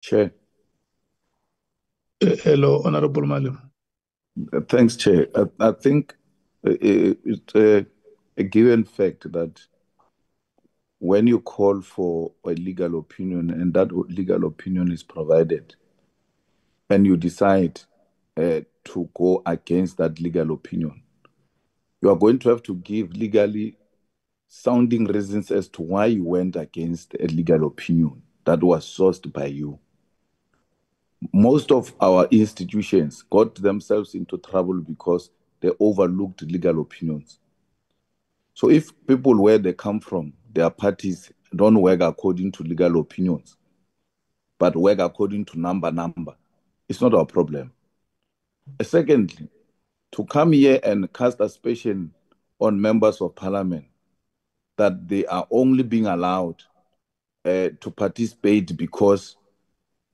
Chair. Hello, Honorable Malim. Thanks, Chair. I think it's a given fact that when you call for a legal opinion and that legal opinion is provided, and you decide to go against that legal opinion, you are going to have to give legally sounding reasons as to why you went against a legal opinion that was sourced by you. Most of our institutions got themselves into trouble because they overlooked legal opinions. So if people where they come from, their parties don't work according to legal opinions, but work according to number, it's not our problem. Secondly, to come here and cast aspersion on members of parliament that they are only being allowed to participate because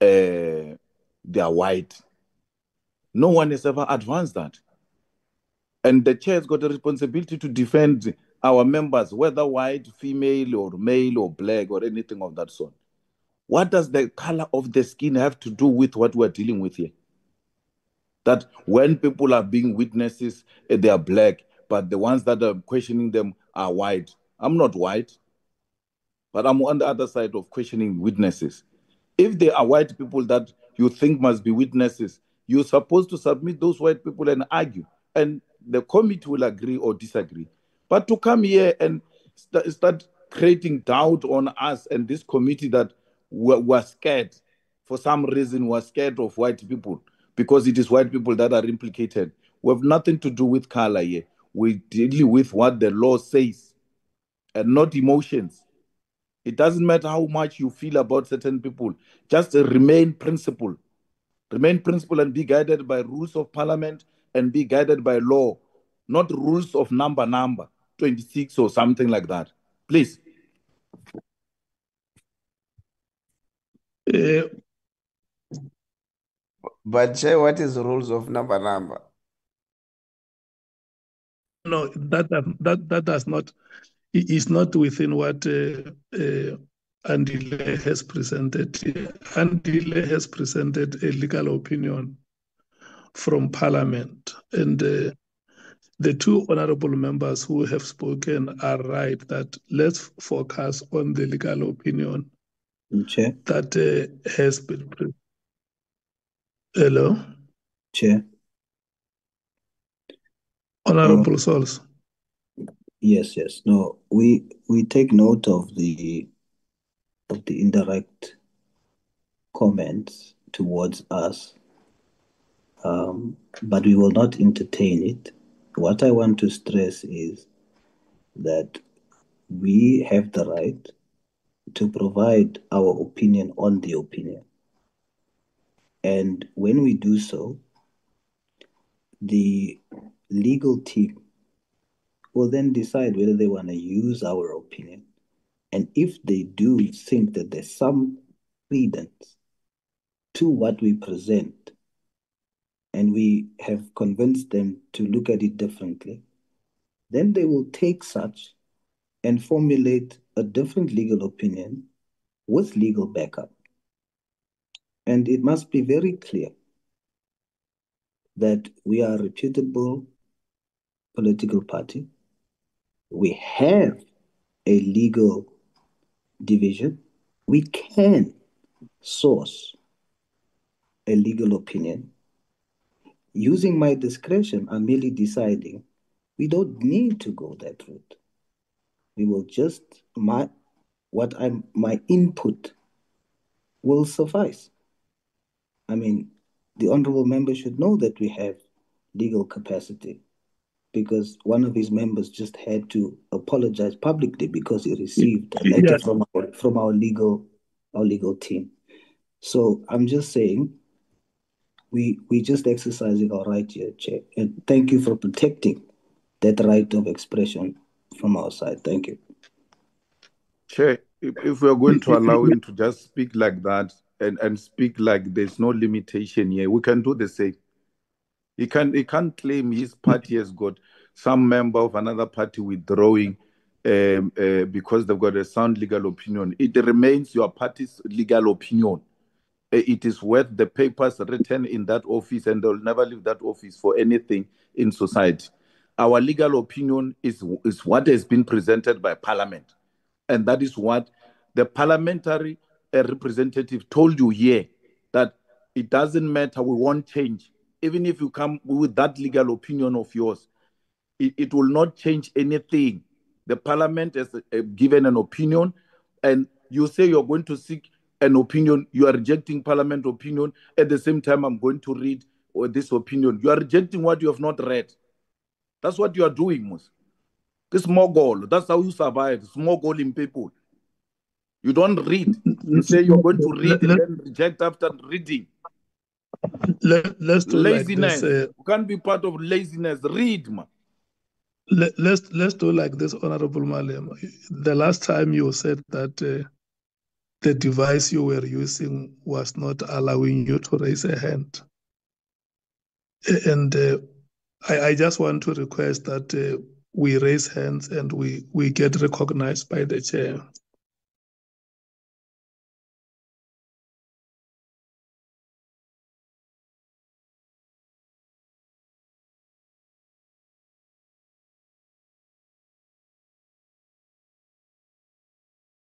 they are white. No one has ever advanced that. And the chair has got a responsibility to defend our members, whether white, female, or male, or black, or anything of that sort. What does the color of the skin have to do with what we're dealing with here? That when people are being witnesses, they are black, but the ones that are questioning them are white. I'm not white, but I'm on the other side of questioning witnesses. If they are white people that you think must be witnesses, you're supposed to submit those white people and argue, and the committee will agree or disagree. But to come here and start creating doubt on us and this committee that we're scared, for some reason, we're scared of white people because it is white people that are implicated. We have nothing to do with color here. We deal with what the law says and not emotions. It doesn't matter how much you feel about certain people. Just remain principled. Remain principled and be guided by rules of parliament and be guided by law, not rules of number, 26 or something like that. Please. Uh, But Chair, what is the rules of number? no, that does not is not within what Andile has presented. Andile has presented a legal opinion from Parliament, and the two honourable members who have spoken are right that let's focus on the legal opinion Chair. that has been. Hello, Chair. Honourable Souls. Yes. No, we take note of the indirect comments towards us, but we will not entertain it. What I want to stress is that we have the right to provide our opinion on the opinion. And when we do so, the legal team will then decide whether they want to use our opinion. And if they do think that there's some credence to what we present, and we have convinced them to look at it differently, then they will take such and formulate a different legal opinion with legal backup. And it must be very clear that we are a reputable political party. We have a legal division. We can source a legal opinion. Using my discretion, I'm merely deciding we don't need to go that route. We will just, my input will suffice. I mean, the honorable member should know that we have legal capacity, because one of his members just had to apologize publicly because he received a letter Yes. from our legal team. So I'm just saying we just exercising our right here, Chair. And thank you for protecting that right of expression from our side. Thank you. Chair, if we're going to allow him to just speak like that and speak like there's no limitation here, we can do the same. He can't claim his party has got some member of another party withdrawing because they've got a sound legal opinion. It remains your party's legal opinion. it is worth the papers written in that office, and they'll never leave that office for anything in society. Our legal opinion is what has been presented by Parliament. And that is what the parliamentary representative told you here, that it doesn't matter, we won't change. Even if you come with that legal opinion of yours, it will not change anything. The Parliament has given an opinion, and you say you're going to seek an opinion, you are rejecting Parliament opinion. At the same time, I'm going to read this opinion. You are rejecting what you have not read. That's what you are doing, Mus. This small goal. That's how you survive. Small goal in people. You don't read. You say you're going to read and then reject after reading. Let's do laziness. Like this. You can't be part of laziness. Read, man. Let's do like this, Honorable Malema. The last time you said that the device you were using was not allowing you to raise a hand. And I just want to request that we raise hands and we get recognized by the chair.